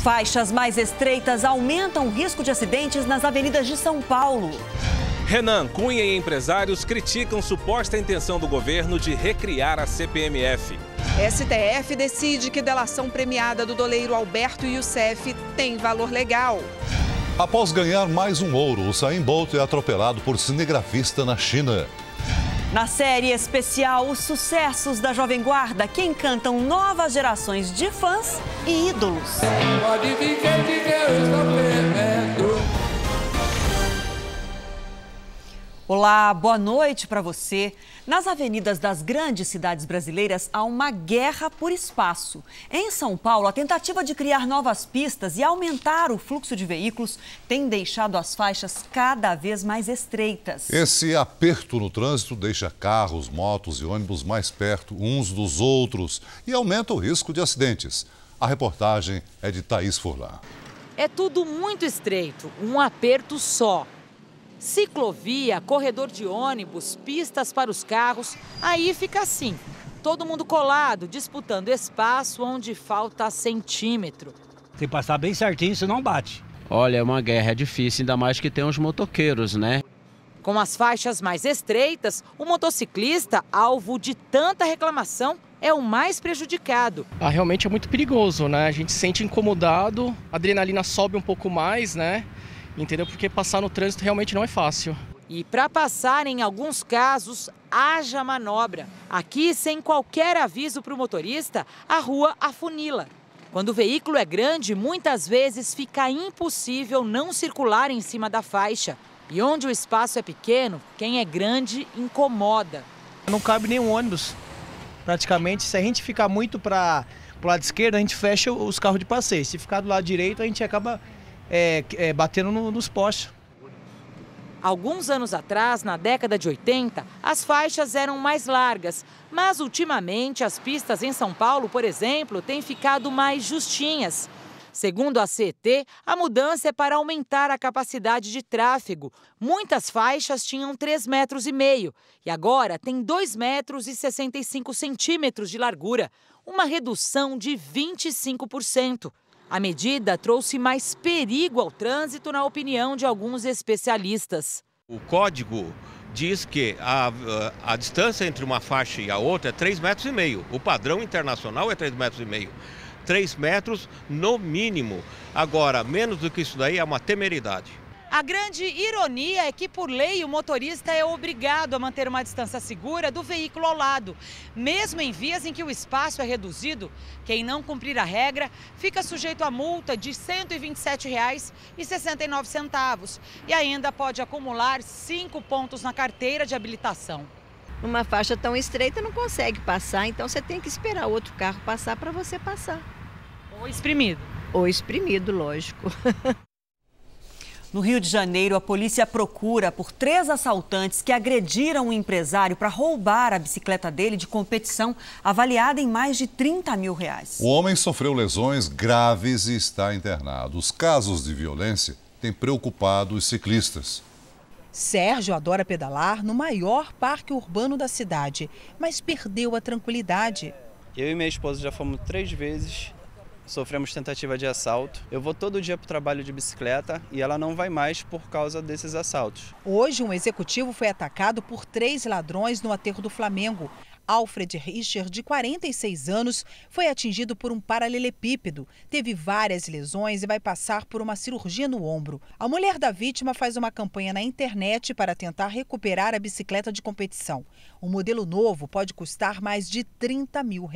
Faixas mais estreitas aumentam o risco de acidentes nas avenidas de São Paulo. Renan Cunha e empresários criticam suposta intenção do governo de recriar a CPMF. STF decide que delação premiada do doleiro Alberto Youssef tem valor legal. Após ganhar mais um ouro, o Usain Bolt é atropelado por cinegrafista na China. Na série especial, os sucessos da Jovem Guarda, que encantam novas gerações de fãs e ídolos. Pode vir quem dizer, eu estou perdendo. Olá, boa noite para você. Nas avenidas das grandes cidades brasileiras há uma guerra por espaço. Em São Paulo, a tentativa de criar novas pistas e aumentar o fluxo de veículos tem deixado as faixas cada vez mais estreitas. Esse aperto no trânsito deixa carros, motos e ônibus mais perto uns dos outros e aumenta o risco de acidentes. A reportagem é de Thaís Furlan. É tudo muito estreito, um aperto só. Ciclovia, corredor de ônibus, pistas para os carros, aí fica assim, todo mundo colado, disputando espaço onde falta centímetro. Se passar bem certinho, isso não bate. Olha, é uma guerra, é difícil, ainda mais que tem os motoqueiros, né? Com as faixas mais estreitas, o motociclista, alvo de tanta reclamação, é o mais prejudicado. Realmente é muito perigoso, né? A gente se sente incomodado, a adrenalina sobe um pouco mais, né? Entendeu? Porque passar no trânsito realmente não é fácil. E para passar, em alguns casos, haja manobra. Aqui, sem qualquer aviso para o motorista, a rua afunila. Quando o veículo é grande, muitas vezes fica impossível não circular em cima da faixa. E onde o espaço é pequeno, quem é grande incomoda. Não cabe nenhum ônibus. Praticamente, se a gente ficar muito para o lado esquerdo, a gente fecha os carros de passeio. Se ficar do lado direito, a gente acaba batendo nos postes. Alguns anos atrás, na década de 80, as faixas eram mais largas, mas ultimamente as pistas em São Paulo, por exemplo, têm ficado mais justinhas. Segundo a CET, a mudança é para aumentar a capacidade de tráfego. Muitas faixas tinham 3,5 metros e agora tem 2,65 metros de largura, uma redução de 25%. A medida trouxe mais perigo ao trânsito, na opinião de alguns especialistas. O código diz que a distância entre uma faixa e a outra é 3,5 metros. O padrão internacional é 3,5 metros. 3 metros no mínimo. Agora, menos do que isso daí é uma temeridade. A grande ironia é que, por lei, o motorista é obrigado a manter uma distância segura do veículo ao lado. Mesmo em vias em que o espaço é reduzido, quem não cumprir a regra fica sujeito a multa de R$ 127,69 e ainda pode acumular 5 pontos na carteira de habilitação. Numa faixa tão estreita não consegue passar, então você tem que esperar outro carro passar para você passar. Ou espremido. Ou espremido, lógico. No Rio de Janeiro, a polícia procura por 3 assaltantes que agrediram um empresário para roubar a bicicleta dele de competição, avaliada em mais de R$30 mil. O homem sofreu lesões graves e está internado. Os casos de violência têm preocupado os ciclistas. Sérgio adora pedalar no maior parque urbano da cidade, mas perdeu a tranquilidade. Eu e minha esposa já fomos 3 vezes. Sofremos tentativa de assalto. Eu vou todo dia para o trabalho de bicicleta e ela não vai mais por causa desses assaltos. Hoje, um executivo foi atacado por 3 ladrões no aterro do Flamengo. Alfred Richer, de 46 anos, foi atingido por um paralelepípedo, teve várias lesões e vai passar por uma cirurgia no ombro. A mulher da vítima faz uma campanha na internet para tentar recuperar a bicicleta de competição. O modelo novo pode custar mais de R$30 mil.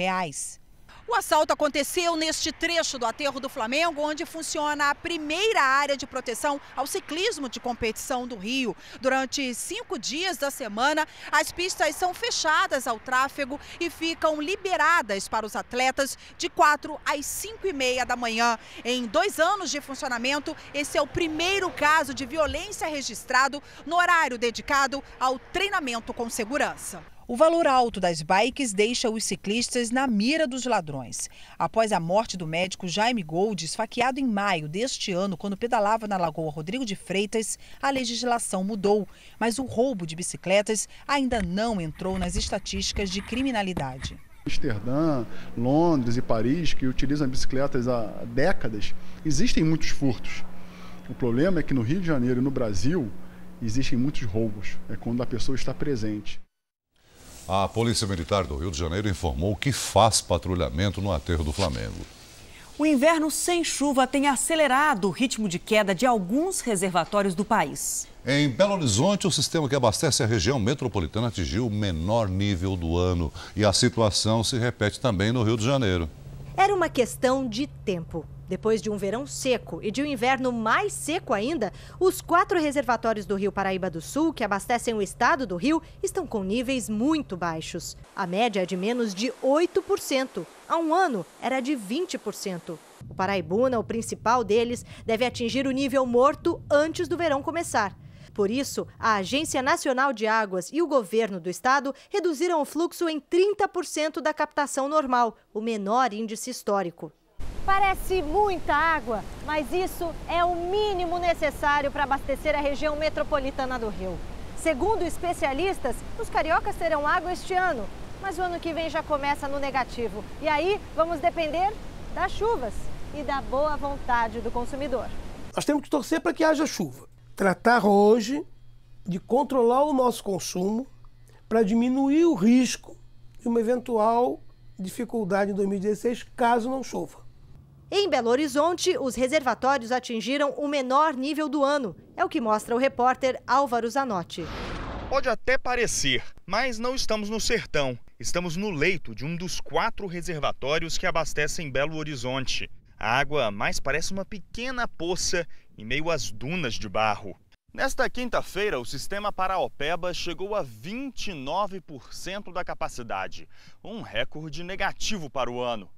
O assalto aconteceu neste trecho do aterro do Flamengo, onde funciona a primeira área de proteção ao ciclismo de competição do Rio. Durante 5 dias da semana, as pistas são fechadas ao tráfego e ficam liberadas para os atletas de 4 às 5h30 da manhã. Em 2 anos de funcionamento, esse é o primeiro caso de violência registrado no horário dedicado ao treinamento com segurança. O valor alto das bikes deixa os ciclistas na mira dos ladrões. Após a morte do médico Jaime Gold, esfaqueado em maio deste ano, quando pedalava na Lagoa Rodrigo de Freitas, a legislação mudou. Mas o roubo de bicicletas ainda não entrou nas estatísticas de criminalidade. Amsterdã, Londres e Paris, que utilizam bicicletas há décadas, existem muitos furtos. O problema é que no Rio de Janeiro e no Brasil existem muitos roubos, é quando a pessoa está presente. A Polícia Militar do Rio de Janeiro informou que faz patrulhamento no aterro do Flamengo. O inverno sem chuva tem acelerado o ritmo de queda de alguns reservatórios do país. Em Belo Horizonte, o sistema que abastece a região metropolitana atingiu o menor nível do ano. E a situação se repete também no Rio de Janeiro. Era uma questão de tempo. Depois de um verão seco e de um inverno mais seco ainda, os 4 reservatórios do Rio Paraíba do Sul, que abastecem o estado do Rio, estão com níveis muito baixos. A média é de menos de 8%. Há um ano, era de 20%. O Paraibuna, o principal deles, deve atingir o nível morto antes do verão começar. Por isso, a Agência Nacional de Águas e o governo do estado reduziram o fluxo em 30% da captação normal, o menor índice histórico. Parece muita água, mas isso é o mínimo necessário para abastecer a região metropolitana do Rio. Segundo especialistas, os cariocas terão água este ano, mas o ano que vem já começa no negativo. E aí vamos depender das chuvas e da boa vontade do consumidor. Nós temos que torcer para que haja chuva. Tratar hoje de controlar o nosso consumo para diminuir o risco de uma eventual dificuldade em 2016, caso não chova. Em Belo Horizonte, os reservatórios atingiram o menor nível do ano. É o que mostra o repórter Álvaro Zanotti. Pode até parecer, mas não estamos no sertão. Estamos no leito de um dos 4 reservatórios que abastecem Belo Horizonte. A água mais parece uma pequena poça em meio às dunas de barro. Nesta quinta-feira, o sistema Paraopeba chegou a 29% da capacidade, um recorde negativo para o ano.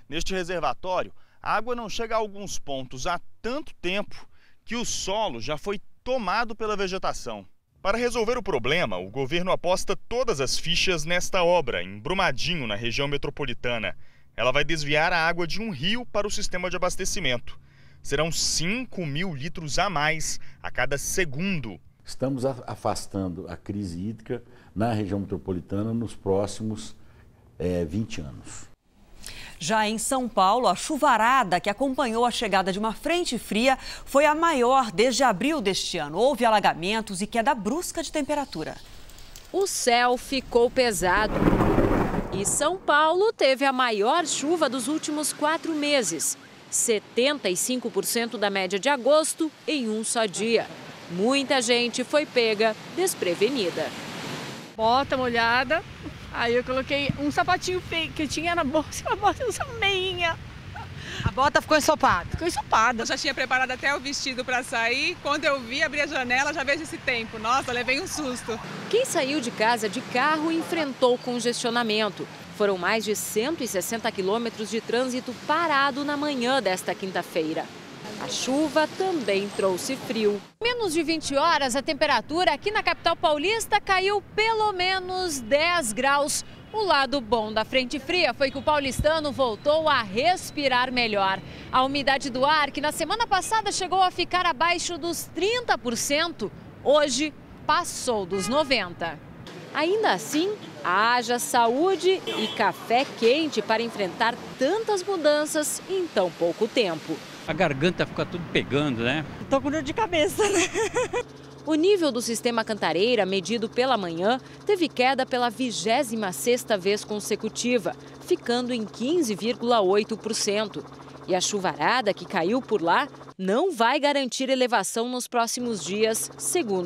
Neste reservatório, a água não chega a alguns pontos há tanto tempo que o solo já foi tomado pela vegetação. Para resolver o problema, o governo aposta todas as fichas nesta obra, em Brumadinho, na região metropolitana. Ela vai desviar a água de um rio para o sistema de abastecimento. Serão 5.000 litros a mais a cada segundo. Estamos afastando a crise hídrica na região metropolitana nos próximos 20 anos. Já em São Paulo, a chuvarada que acompanhou a chegada de uma frente fria foi a maior desde abril deste ano. Houve alagamentos e queda brusca de temperatura. O céu ficou pesado. E São Paulo teve a maior chuva dos últimos 4 meses. 75% da média de agosto em um só dia. Muita gente foi pega desprevenida. Bota molhada. Aí eu coloquei um sapatinho feio que eu tinha na bolsa, uma bota meinha. A bota ficou ensopada? Ficou ensopada. Eu já tinha preparado até o vestido para sair. Quando eu vi, abri a janela, já vejo esse tempo. Nossa, levei um susto. Quem saiu de casa de carro enfrentou congestionamento. Foram mais de 160 quilômetros de trânsito parado na manhã desta quinta-feira. A chuva também trouxe frio. Menos de 20 horas, a temperatura aqui na capital paulista caiu pelo menos 10 graus. O lado bom da frente fria foi que o paulistano voltou a respirar melhor. A umidade do ar, que na semana passada chegou a ficar abaixo dos 30%, hoje passou dos 90%. Ainda assim, haja saúde e café quente para enfrentar tantas mudanças em tão pouco tempo. A garganta fica tudo pegando, né? Tô com dor de cabeça, né? O nível do sistema Cantareira, medido pela manhã, teve queda pela 26ª vez consecutiva, ficando em 15,8%. E a chuvarada que caiu por lá não vai garantir elevação nos próximos dias, segundo.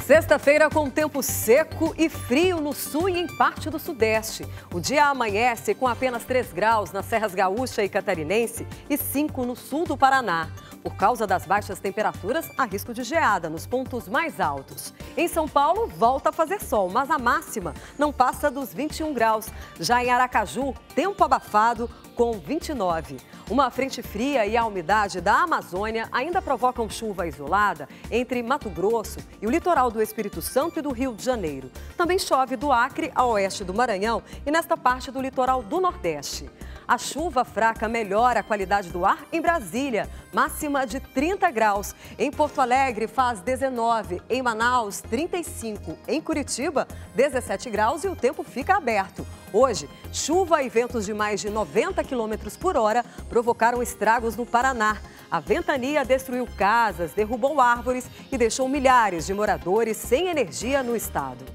Sexta-feira com tempo seco e frio no sul e em parte do sudeste. O dia amanhece com apenas 3 graus nas Serras Gaúcha e Catarinense e 5 no sul do Paraná. Por causa das baixas temperaturas, há risco de geada nos pontos mais altos. Em São Paulo, volta a fazer sol, mas a máxima não passa dos 21 graus. Já em Aracaju, tempo abafado com 29. Uma frente fria e a umidade da Amazônia ainda provocam chuva isolada entre Mato Grosso e o litoral do Espírito Santo e do Rio de Janeiro. Também chove do Acre a oeste do Maranhão e nesta parte do litoral do Nordeste. A chuva fraca melhora a qualidade do ar em Brasília, máxima de 30 graus. Em Porto Alegre faz 19, em Manaus 35, em Curitiba 17 graus e o tempo fica aberto. Hoje, chuva e ventos de mais de 90 km por hora provocaram estragos no Paraná. A ventania destruiu casas, derrubou árvores e deixou milhares de moradores sem energia no estado.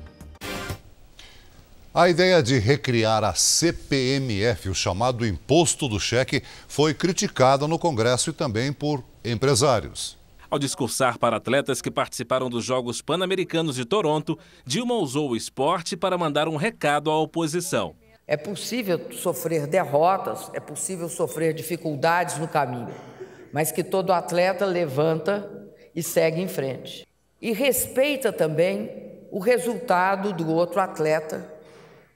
A ideia de recriar a CPMF, o chamado Imposto do Cheque, foi criticada no Congresso e também por empresários. Ao discursar para atletas que participaram dos Jogos Pan-Americanos de Toronto, Dilma usou o esporte para mandar um recado à oposição. É possível sofrer derrotas, é possível sofrer dificuldades no caminho, mas que todo atleta levanta e segue em frente. E respeita também o resultado do outro atleta,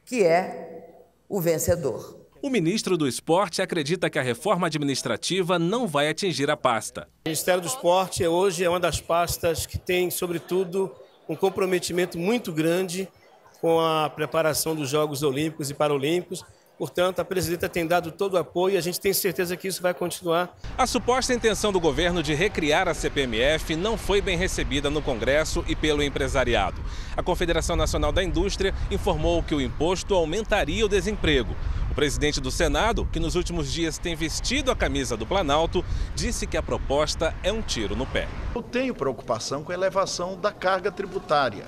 que é o vencedor. O ministro do Esporte acredita que a reforma administrativa não vai atingir a pasta. O Ministério do Esporte hoje é uma das pastas que tem, sobretudo, um comprometimento muito grande com a preparação dos Jogos Olímpicos e Paralímpicos. Portanto, a presidenta tem dado todo o apoio e a gente tem certeza que isso vai continuar. A suposta intenção do governo de recriar a CPMF não foi bem recebida no Congresso e pelo empresariado. A Confederação Nacional da Indústria informou que o imposto aumentaria o desemprego. O presidente do Senado, que nos últimos dias tem vestido a camisa do Planalto, disse que a proposta é um tiro no pé. Eu tenho preocupação com a elevação da carga tributária,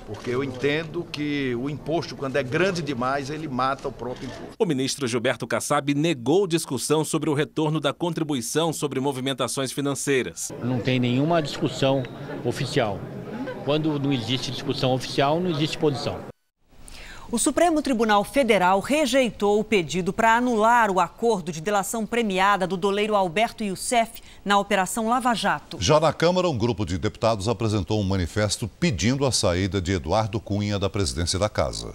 porque eu entendo que o imposto, quando é grande demais, ele mata o próprio imposto. O ministro Gilberto Kassab negou discussão sobre o retorno da contribuição sobre movimentações financeiras. Não tem nenhuma discussão oficial. Quando não existe discussão oficial, não existe posição. O Supremo Tribunal Federal rejeitou o pedido para anular o acordo de delação premiada do doleiro Alberto Youssef na Operação Lava Jato. Já na Câmara, um grupo de deputados apresentou um manifesto pedindo a saída de Eduardo Cunha da presidência da Casa.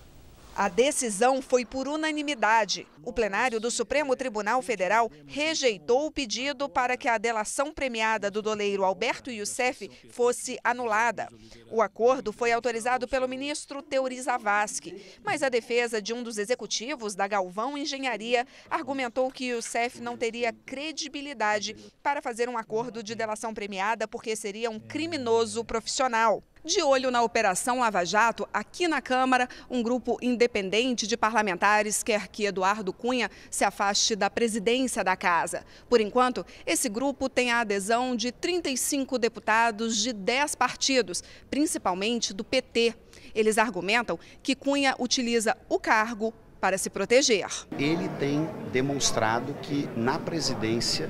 A decisão foi por unanimidade. O plenário do Supremo Tribunal Federal rejeitou o pedido para que a delação premiada do doleiro Alberto Youssef fosse anulada. O acordo foi autorizado pelo ministro Teori Zavascki, mas a defesa de um dos executivos da Galvão Engenharia argumentou que Youssef não teria credibilidade para fazer um acordo de delação premiada porque seria um criminoso profissional. De olho na Operação Lava Jato, aqui na Câmara, um grupo independente de parlamentares quer que Eduardo Cunha se afaste da presidência da Casa. Por enquanto, esse grupo tem a adesão de 35 deputados de 10 partidos, principalmente do PT. Eles argumentam que Cunha utiliza o cargo para se proteger. Ele tem demonstrado que na presidência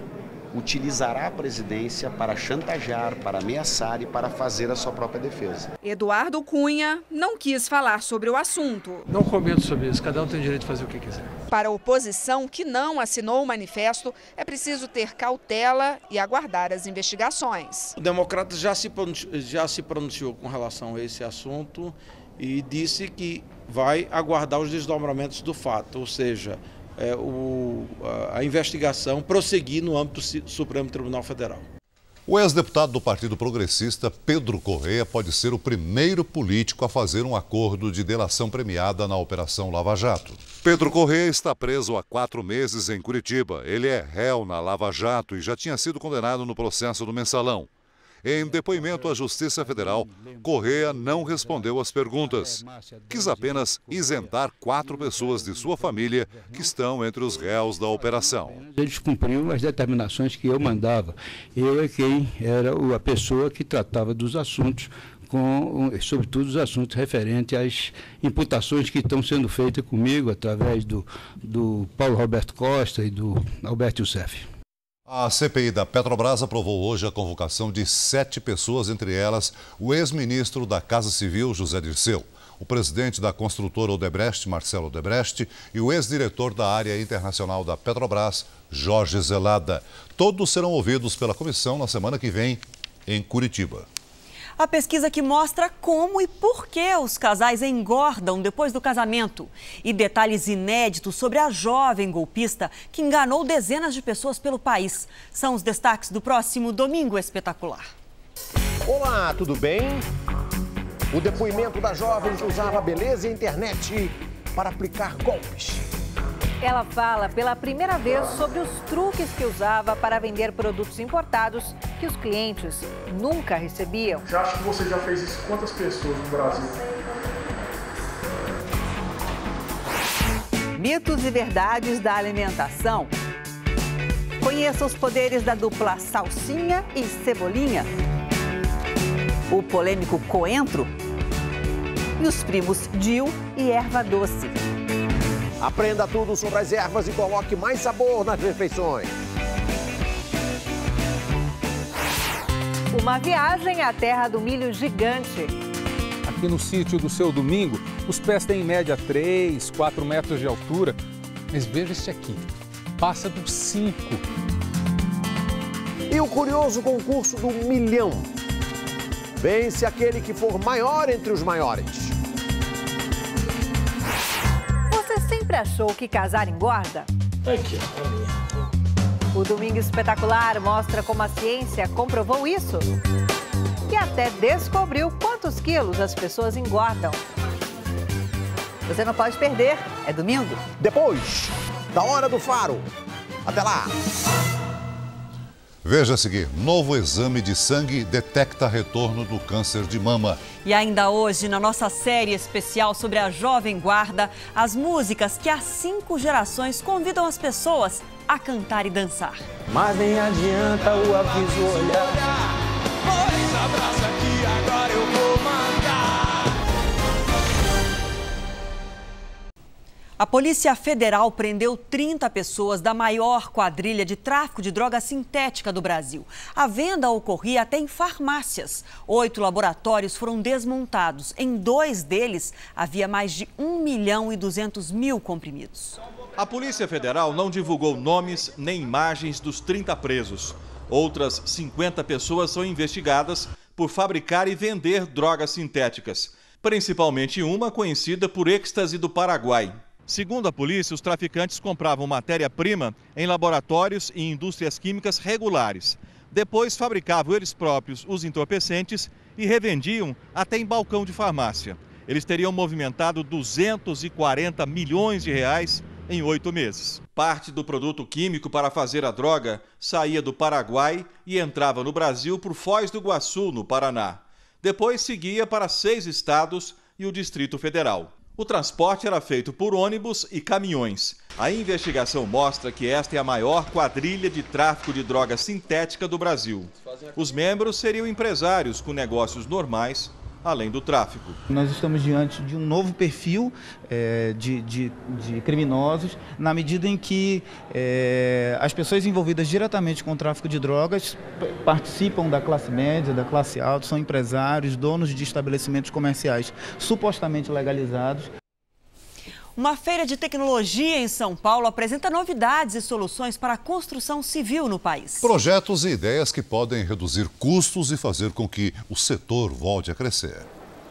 utilizará a presidência para chantagear, para ameaçar e para fazer a sua própria defesa. Eduardo Cunha não quis falar sobre o assunto. Não comento sobre isso, cada um tem o direito de fazer o que quiser. Para a oposição que não assinou o manifesto, é preciso ter cautela e aguardar as investigações. O Democrata já se pronunciou com relação a esse assunto e disse que vai aguardar os desdobramentos do fato, ou seja, a investigação prosseguir no âmbito do Supremo Tribunal Federal. O ex-deputado do Partido Progressista, Pedro Correia, pode ser o primeiro político a fazer um acordo de delação premiada na Operação Lava Jato. Pedro Correia está preso há 4 meses em Curitiba. Ele é réu na Lava Jato e já tinha sido condenado no processo do Mensalão. Em depoimento à Justiça Federal, Correia não respondeu às perguntas. Quis apenas isentar 4 pessoas de sua família que estão entre os réus da operação. Eles cumpriam as determinações que eu mandava. Eu é quem era a pessoa que tratava dos assuntos, sobretudo os assuntos referentes às imputações que estão sendo feitas comigo através do Paulo Roberto Costa e do Alberto Youssef. A CPI da Petrobras aprovou hoje a convocação de 7 pessoas, entre elas o ex-ministro da Casa Civil, José Dirceu, o presidente da construtora Odebrecht, Marcelo Odebrecht, e o ex-diretor da área internacional da Petrobras, Jorge Zelada. Todos serão ouvidos pela comissão na semana que vem, em Curitiba. A pesquisa que mostra como e por que os casais engordam depois do casamento. E detalhes inéditos sobre a jovem golpista que enganou dezenas de pessoas pelo país. São os destaques do próximo Domingo Espetacular. Olá, tudo bem? O depoimento da jovem que usava a beleza e a internet para aplicar golpes. Ela fala pela primeira vez sobre os truques que usava para vender produtos importados que os clientes nunca recebiam. Você acha que você já fez isso com quantas pessoas no Brasil? Mitos e verdades da alimentação. Conheça os poderes da dupla salsinha e cebolinha. O polêmico coentro. E os primos Dil e erva doce. Aprenda tudo sobre as ervas e coloque mais sabor nas refeições. Uma viagem à terra do milho gigante. Aqui no sítio do Seu Domingo, os pés têm em média 3, 4 metros de altura. Mas veja este aqui, passa dos 5. E o curioso concurso do milhão. Vence aquele que for maior entre os maiores. Você sempre achou que casar engorda? Aqui, ó. O Domingo Espetacular mostra como a ciência comprovou isso. E até descobriu quantos quilos as pessoas engordam. Você não pode perder, é domingo. Depois da Hora do Faro. Até lá! Veja a seguir, novo exame de sangue detecta retorno do câncer de mama. E ainda hoje, na nossa série especial sobre a Jovem Guarda, as músicas que há 5 gerações convidam as pessoas a cantar e dançar. Mas nem adianta o aviso olhar, pois abraça que agora eu vou mandar. A Polícia Federal prendeu 30 pessoas da maior quadrilha de tráfico de droga sintética do Brasil. A venda ocorria até em farmácias. 8 laboratórios foram desmontados. Em 2 deles, havia mais de 1.200.000 comprimidos. A Polícia Federal não divulgou nomes nem imagens dos 30 presos. Outras 50 pessoas são investigadas por fabricar e vender drogas sintéticas, principalmente uma conhecida por êxtase do Paraguai. Segundo a polícia, os traficantes compravam matéria-prima em laboratórios e indústrias químicas regulares. Depois fabricavam eles próprios os entorpecentes e revendiam até em balcão de farmácia. Eles teriam movimentado 240 milhões de reais em 8 meses. Parte do produto químico para fazer a droga saía do Paraguai e entrava no Brasil por Foz do Iguaçu, no Paraná. Depois seguia para 6 estados e o Distrito Federal. O transporte era feito por ônibus e caminhões. A investigação mostra que esta é a maior quadrilha de tráfico de droga sintética do Brasil. Os membros seriam empresários com negócios normais, além do tráfico. Nós estamos diante de um novo perfil de criminosos, na medida em que as pessoas envolvidas diretamente com o tráfico de drogas participam da classe média, da classe alta, são empresários, donos de estabelecimentos comerciais supostamente legalizados. Uma feira de tecnologia em São Paulo apresenta novidades e soluções para a construção civil no país. Projetos e ideias que podem reduzir custos e fazer com que o setor volte a crescer.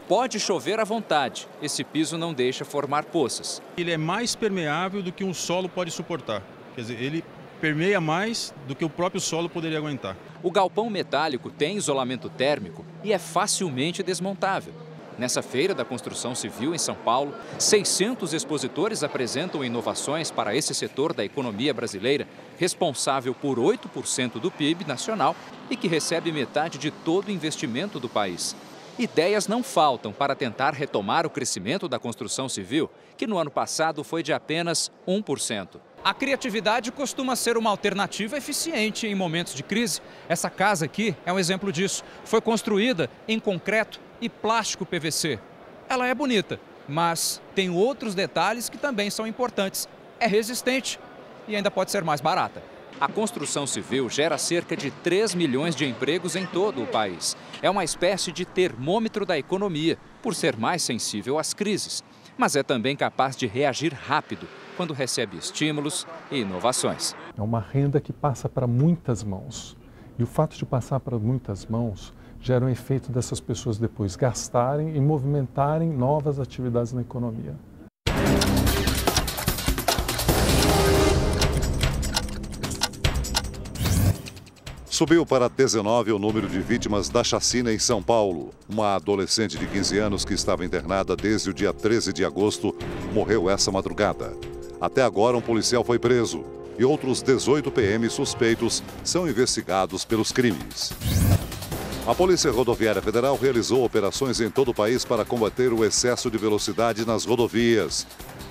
Pode chover à vontade, esse piso não deixa formar poças. Ele é mais permeável do que um solo pode suportar. Quer dizer, ele permeia mais do que o próprio solo poderia aguentar. O galpão metálico tem isolamento térmico e é facilmente desmontável. Nessa feira da construção civil em São Paulo, 600 expositores apresentam inovações para esse setor da economia brasileira, responsável por 8% do PIB nacional e que recebe metade de todo o investimento do país. Ideias não faltam para tentar retomar o crescimento da construção civil, que no ano passado foi de apenas 1%. A criatividade costuma ser uma alternativa eficiente em momentos de crise. Essa casa aqui é um exemplo disso. Foi construída em concreto e plástico PVC. Ela é bonita, mas tem outros detalhes que também são importantes. É resistente e ainda pode ser mais barata. A construção civil gera cerca de 3 milhões de empregos em todo o país. É uma espécie de termômetro da economia, por ser mais sensível às crises. Mas é também capaz de reagir rápido quando recebe estímulos e inovações. É uma renda que passa para muitas mãos. E o fato de passar para muitas mãos gera um efeito dessas pessoas depois gastarem e movimentarem novas atividades na economia. Subiu para 19 o número de vítimas da chacina em São Paulo. Uma adolescente de 15 anos que estava internada desde o dia 13 de agosto morreu essa madrugada. Até agora, um policial foi preso e outros 18 PM suspeitos são investigados pelos crimes. A Polícia Rodoviária Federal realizou operações em todo o país para combater o excesso de velocidade nas rodovias.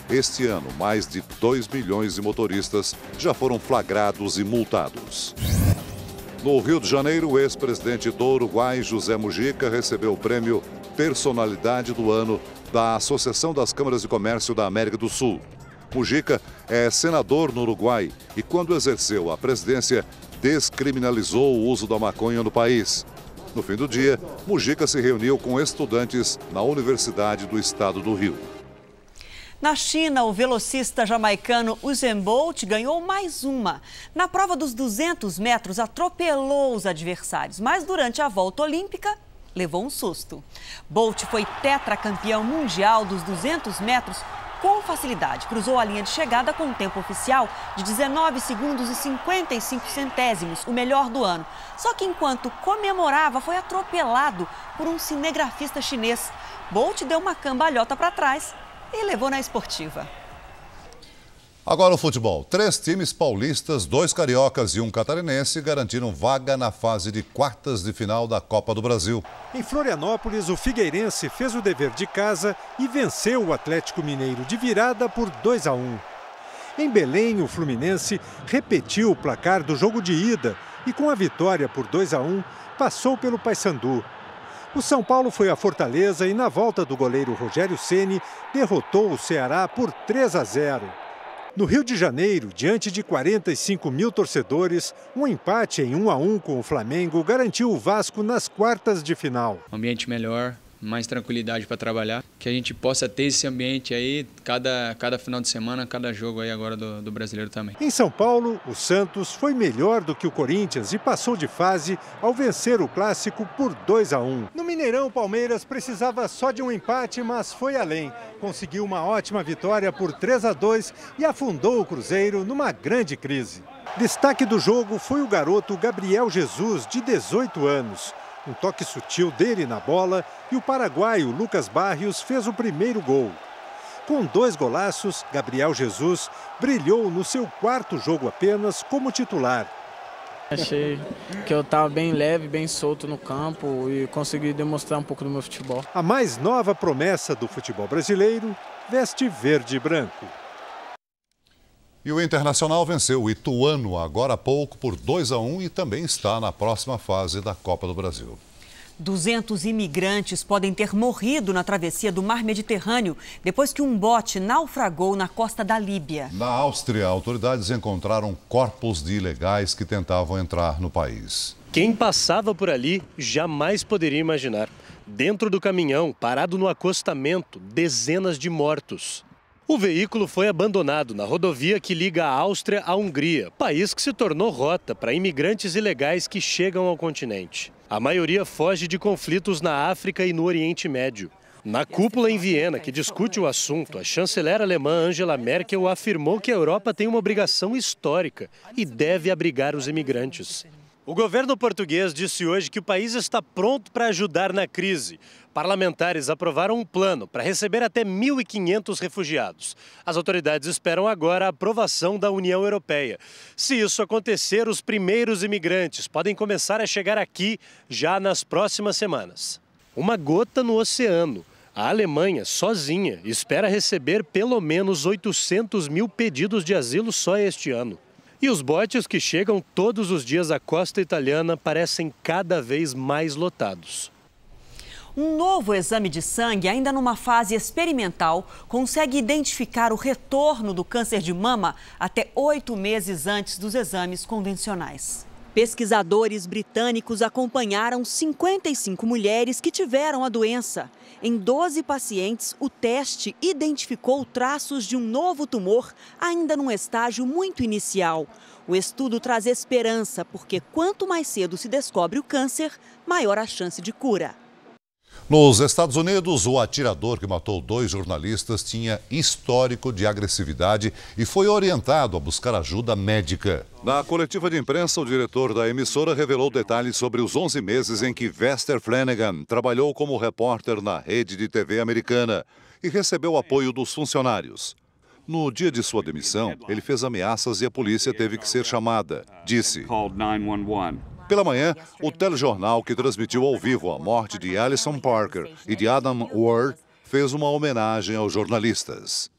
Este ano, mais de 2 milhões de motoristas já foram flagrados e multados. No Rio de Janeiro, o ex-presidente do Uruguai, José Mujica, recebeu o prêmio Personalidade do Ano da Associação das Câmaras de Comércio da América do Sul. Mujica é senador no Uruguai e, quando exerceu a presidência, descriminalizou o uso da maconha no país. No fim do dia, Mujica se reuniu com estudantes na Universidade do Estado do Rio. Na China, o velocista jamaicano Usain Bolt ganhou mais uma. Na prova dos 200 metros, atropelou os adversários, mas durante a volta olímpica, levou um susto. Bolt foi tetracampeão mundial dos 200 metros com facilidade. Cruzou a linha de chegada com um tempo oficial de 19 segundos e 55 centésimos, o melhor do ano. Só que enquanto comemorava, foi atropelado por um cinegrafista chinês. Bolt deu uma cambalhota para trás e levou na esportiva. Agora o futebol. 3 times paulistas, 2 cariocas e 1 catarinense garantiram vaga na fase de quartas de final da Copa do Brasil. Em Florianópolis, o Figueirense fez o dever de casa e venceu o Atlético Mineiro de virada por 2-1. Em Belém, o Fluminense repetiu o placar do jogo de ida e, com a vitória por 2-1, passou pelo Paysandu. O São Paulo foi a Fortaleza e, na volta do goleiro Rogério Ceni, derrotou o Ceará por 3-0. No Rio de Janeiro, diante de 45 mil torcedores, um empate em 1-1 com o Flamengo garantiu o Vasco nas quartas de final. Um ambiente melhor, mais tranquilidade para trabalhar, que a gente possa ter esse ambiente aí cada final de semana, cada jogo aí agora do brasileiro também. Em São Paulo, o Santos foi melhor do que o Corinthians e passou de fase ao vencer o clássico por 2-1. No Mineirão, o Palmeiras precisava só de um empate, mas foi além. Conseguiu uma ótima vitória por 3-2 e afundou o Cruzeiro numa grande crise. Destaque do jogo foi o garoto Gabriel Jesus, de 18 anos. Um toque sutil dele na bola e o paraguaio Lucas Barrios fez o primeiro gol. Com 2 golaços, Gabriel Jesus brilhou no seu 4º jogo apenas como titular. Achei que eu estava bem leve, bem solto no campo e consegui demonstrar um pouco do meu futebol. A mais nova promessa do futebol brasileiro veste verde e branco. E o Internacional venceu o Ituano agora há pouco por 2-1 e também está na próxima fase da Copa do Brasil. 200 imigrantes podem ter morrido na travessia do Mar Mediterrâneo depois que um bote naufragou na costa da Líbia. Na Áustria, autoridades encontraram corpos de ilegais que tentavam entrar no país. Quem passava por ali jamais poderia imaginar. Dentro do caminhão, parado no acostamento, dezenas de mortos. O veículo foi abandonado na rodovia que liga a Áustria à Hungria, país que se tornou rota para imigrantes ilegais que chegam ao continente. A maioria foge de conflitos na África e no Oriente Médio. Na cúpula em Viena, que discute o assunto, a chanceler alemã Angela Merkel afirmou que a Europa tem uma obrigação histórica e deve abrigar os imigrantes. O governo português disse hoje que o país está pronto para ajudar na crise. Parlamentares aprovaram um plano para receber até 1.500 refugiados. As autoridades esperam agora a aprovação da União Europeia. Se isso acontecer, os primeiros imigrantes podem começar a chegar aqui já nas próximas semanas. Uma gota no oceano. A Alemanha, sozinha, espera receber pelo menos 800 mil pedidos de asilo só este ano. E os botes que chegam todos os dias à costa italiana parecem cada vez mais lotados. Um novo exame de sangue, ainda numa fase experimental, consegue identificar o retorno do câncer de mama até 8 meses antes dos exames convencionais. Pesquisadores britânicos acompanharam 55 mulheres que tiveram a doença. Em 12 pacientes, o teste identificou traços de um novo tumor, ainda num estágio muito inicial. O estudo traz esperança, porque quanto mais cedo se descobre o câncer, maior a chance de cura. Nos Estados Unidos, o atirador que matou 2 jornalistas tinha histórico de agressividade e foi orientado a buscar ajuda médica. Na coletiva de imprensa, o diretor da emissora revelou detalhes sobre os 11 meses em que Vester Flanagan trabalhou como repórter na rede de TV americana e recebeu apoio dos funcionários. No dia de sua demissão, ele fez ameaças e a polícia teve que ser chamada. Disse: Pela manhã, o telejornal que transmitiu ao vivo a morte de Alison Parker e de Adam Ward fez uma homenagem aos jornalistas.